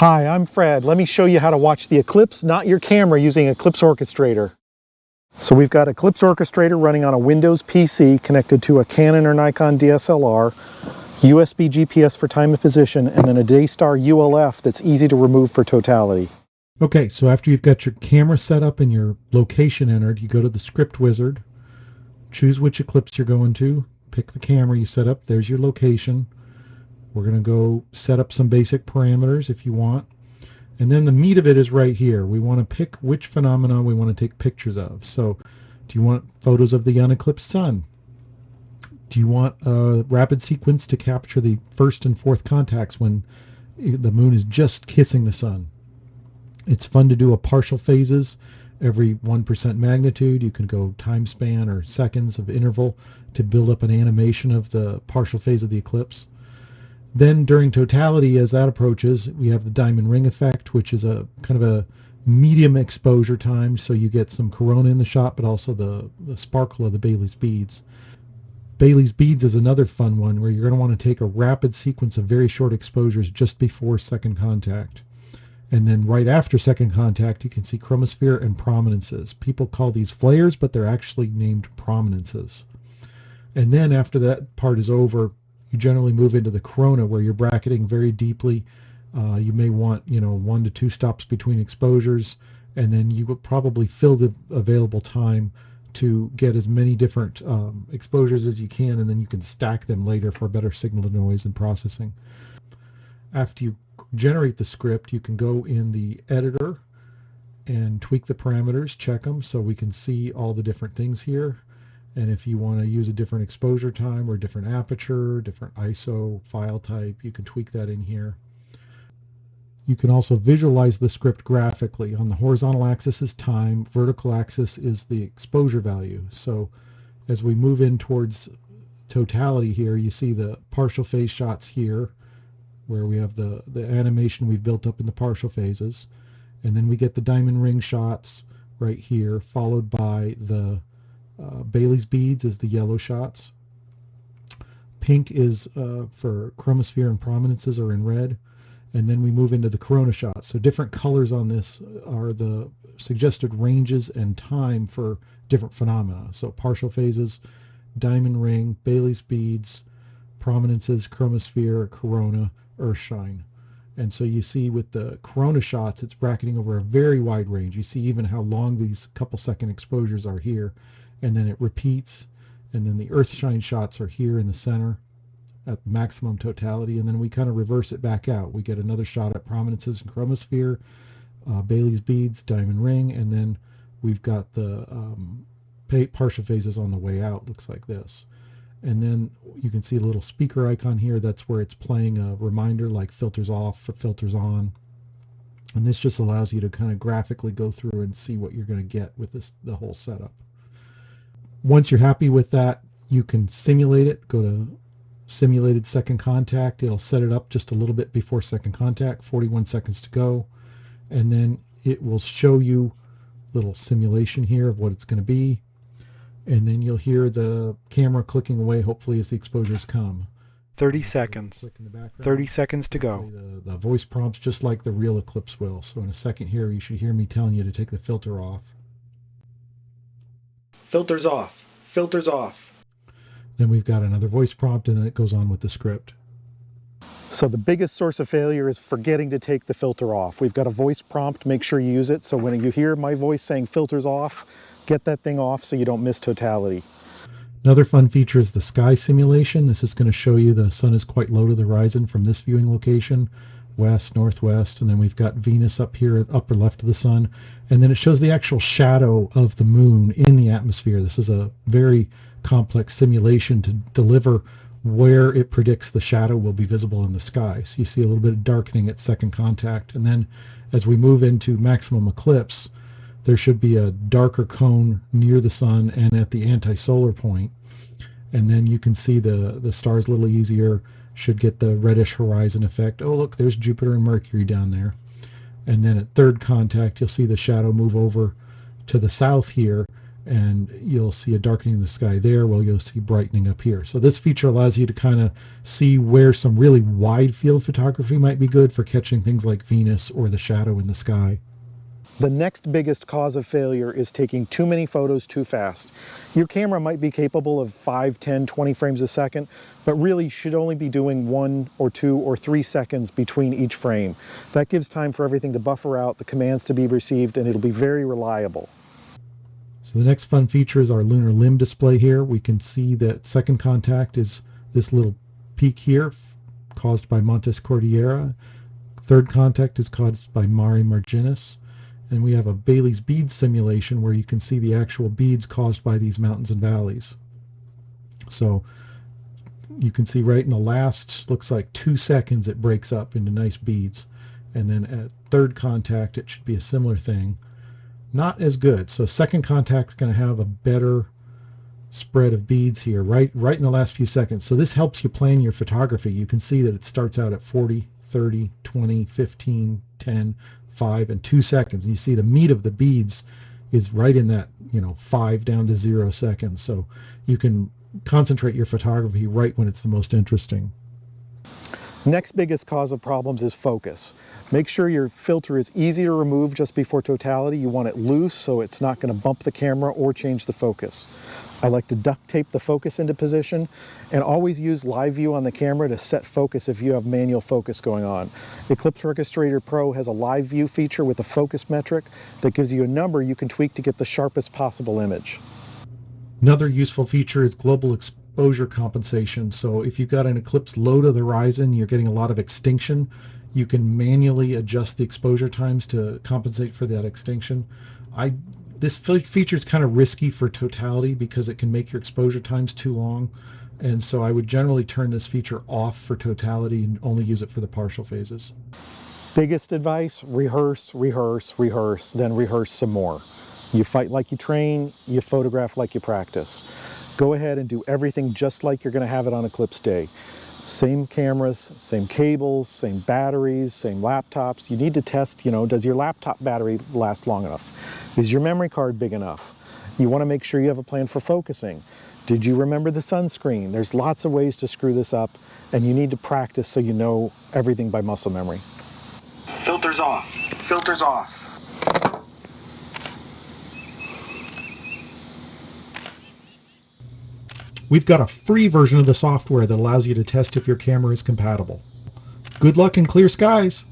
Hi, I'm Fred. Let me show you how to watch the eclipse, not your camera, using Eclipse Orchestrator. So we've got Eclipse Orchestrator running on a Windows PC connected to a Canon or Nikon DSLR, USB GPS for time of position, and then a Daystar ULF that's easy to remove for totality. Okay, so after you've got your camera set up and your location entered, you go to the script wizard, choose which eclipse you're going to, pick the camera you set up, there's your location. We're going to go set up some basic parameters if you want. And then the meat of it is right here. We want to pick which phenomena we want to take pictures of. So do you want photos of the uneclipsed sun? Do you want a rapid sequence to capture the first and fourth contacts when the moon is just kissing the sun? It's fun to do a partial phases every 1% magnitude. You can go time span or seconds of interval to build up an animation of the partial phase of the eclipse. Then during totality, as that approaches, we have the diamond ring effect, which is a kind of a medium exposure time, so you get some corona in the shot, but also the sparkle of the Bailey's beads. Bailey's beads is another fun one where you're going to want to take a rapid sequence of very short exposures just before second contact. And then right after second contact, you can see chromosphere and prominences. People call these flares, but they're actually named prominences. And then after that part is over, you generally move into the corona where you're bracketing very deeply. You may want, 1 to 2 stops between exposures, and then you would probably fill the available time to get as many different exposures as you can, and then you can stack them later for better signal to noise and processing. After you generate the script, you can go in the editor and tweak the parameters, check them so we can see all the different things here. And if you want to use a different exposure time or different aperture, different ISO file type, you can tweak that in here. You can also visualize the script graphically. On the horizontal axis is time, vertical axis is the exposure value. So as we move in towards totality here, you see the partial phase shots here, where we have the animation we've built up in the partial phases. And then we get the diamond ring shots right here, followed by the Bailey's beads is the yellow shots. Pink is for chromosphere and prominences are in red. And then we move into the corona shots. So different colors on this are the suggested ranges and time for different phenomena. So partial phases, diamond ring, Bailey's beads, prominences, chromosphere, corona, earthshine. And so you see with the corona shots, it's bracketing over a very wide range. You see even how long these couple second exposures are here. And then it repeats, and then the earthshine shots are here in the center at maximum totality, and then we kind of reverse it back out. We get another shot at prominences and chromosphere, Bailey's beads, diamond ring, and then we've got the partial phases on the way out. Looks like this. And then you can see a little speaker icon here. That's where it's playing a reminder like filters off for filters on. And this just allows you to kind of graphically go through and see what you're going to get with the whole setup. Once you're happy with that, you can simulate it. Go to simulated second contact. It'll set it up just a little bit before second contact, 41 seconds to go. And then it will show you a little simulation here of what it's going to be. And then you'll hear the camera clicking away, hopefully, as the exposures come. 30 seconds. 30 seconds to go. The voice prompts just like the real eclipse will. So in a second here, you should hear me telling you to take the filter off. Filters off. Filters off. Then we've got another voice prompt, and then it goes on with the script. So the biggest source of failure is forgetting to take the filter off. We've got a voice prompt. Make sure you use it. So when you hear my voice saying filters off, get that thing off so you don't miss totality. Another fun feature is the sky simulation. This is going to show you the sun is quite low to the horizon from this viewing location. West, northwest, and then we've got Venus up here at upper left of the sun, and then it shows the actual shadow of the moon in the atmosphere. This is a very complex simulation to deliver where it predicts the shadow will be visible in the sky. So you see a little bit of darkening at second contact, and then as we move into maximum eclipse, there should be a darker cone near the sun and at the anti-solar point, and then you can see the stars a little easier. Should get the reddish horizon effect. Oh, look, there's Jupiter and Mercury down there. And then at third contact, you'll see the shadow move over to the south here, and you'll see a darkening of the sky there, while you'll see brightening up here. So this feature allows you to kind of see where some really wide field photography might be good for catching things like Venus or the shadow in the sky. The next biggest cause of failure is taking too many photos too fast. Your camera might be capable of 5, 10, 20 frames a second, but really you should only be doing 1 or 2 or 3 seconds between each frame. That gives time for everything to buffer out, the commands to be received, and it'll be very reliable. So the next fun feature is our lunar limb display here. We can see that second contact is this little peak here caused by Montes Cordillera. Third contact is caused by Mare Marginis. And we have a Bailey's bead simulation where you can see the actual beads caused by these mountains and valleys. So you can see right in the last, looks like 2 seconds, it breaks up into nice beads. And then at third contact, it should be a similar thing. Not as good. So second contact is going to have a better spread of beads here, right in the last few seconds. So this helps you plan your photography. You can see that it starts out at 40, 30, 20, 15, 10, 5, and 2 seconds. And you see the meat of the beads is right in that, 5 down to 0 seconds. So you can concentrate your photography right when it's the most interesting. Next biggest cause of problems is focus. Make sure your filter is easy to remove just before totality. You want it loose so it's not going to bump the camera or change the focus. I like to duct tape the focus into position, and always use live view on the camera to set focus if you have manual focus going on. Eclipse Orchestrator Pro has a live view feature with a focus metric that gives you a number you can tweak to get the sharpest possible image. Another useful feature is global exposure compensation. So if you've got an eclipse low to the horizon, you're getting a lot of extinction, you can manually adjust the exposure times to compensate for that extinction. This feature is kind of risky for totality because it can make your exposure times too long. And so I would generally turn this feature off for totality and only use it for the partial phases. Biggest advice, rehearse, rehearse, rehearse, then rehearse some more. You fight like you train, you photograph like you practice. Go ahead and do everything just like you're going to have it on Eclipse Day. Same cameras, same cables, same batteries, same laptops. You need to test, does your laptop battery last long enough? Is your memory card big enough? You want to make sure you have a plan for focusing. Did you remember the sunscreen? There's lots of ways to screw this up, and you need to practice so you know everything by muscle memory. Filters off. Filters off. We've got a free version of the software that allows you to test if your camera is compatible. Good luck and clear skies!